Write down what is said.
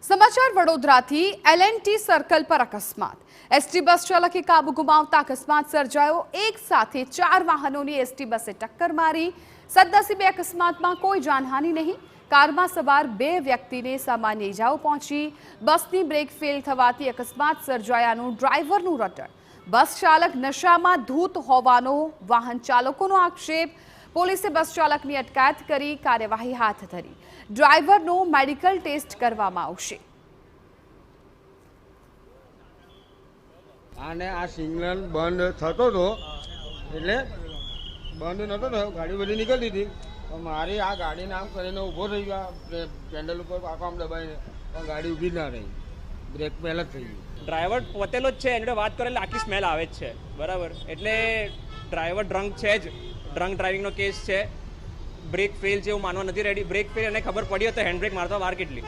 સમાચાર વડોદરાથી L&T circle પર અકસ્માત. એસટી બસ ચાલકે કાબુ ગુમાવતા અકસ્માત સર્જાયો. એક સાથે 4 વાહનોની એસટી બસે ટક્કર મારી. સદનસીબે અકસ્માતમાં કોઈ જાનહાનિ નહીં. કારમાં સવાર 2 વ્યક્તિને સામાન્ય ઇજાઓ પહોંચી. બસની બ્રેક ફેલ થવાથી અકસ્માત સર્જાયાનું ડ્રાઈવરનું રટણ. બસ ચાલક નશામાં ધૂત હોવાનો વાહન ચાલકોનો આક્ષેપ. પોલીસે બસ ચાલકની અટકાયત કરી કાર્યવાહી હાથ ધરી. ડ્રાઈવરનો મેડિકલ ટેસ્ટ કરવામાં આવશે. આને આ સિગ્નલ બંધ થતો હતો એટલે બંધ નતો થયો, ગાડી બધી નીકળતી હતી. તો મારી આ ગાડીને આમ કરીને ઊભો થઈ ગયો, પેન્ડલ ઉપર આખો આમ દબાઈને, પણ ગાડી ઊભી જ ના રહી, બ્રેક પહેલાં જ થઈ ગયું. ડ્રાઈવર પોતેલો જ છે, એની જોડે વાત કરે એટલે આખી સ્મેલ આવે જ છે, બરાબર. એટલે ડ્રાઈવર ડ્રંક છે જ, ડ્રંક ડ્રાઇવિંગનો કેસ છે. બ્રેક ફેલ છે એવું માનવા નથી રેડી. બ્રેક ફેલ એને ખબર પડી હોય તો હેન્ડ બ્રેક મારતા વાર કેટલી.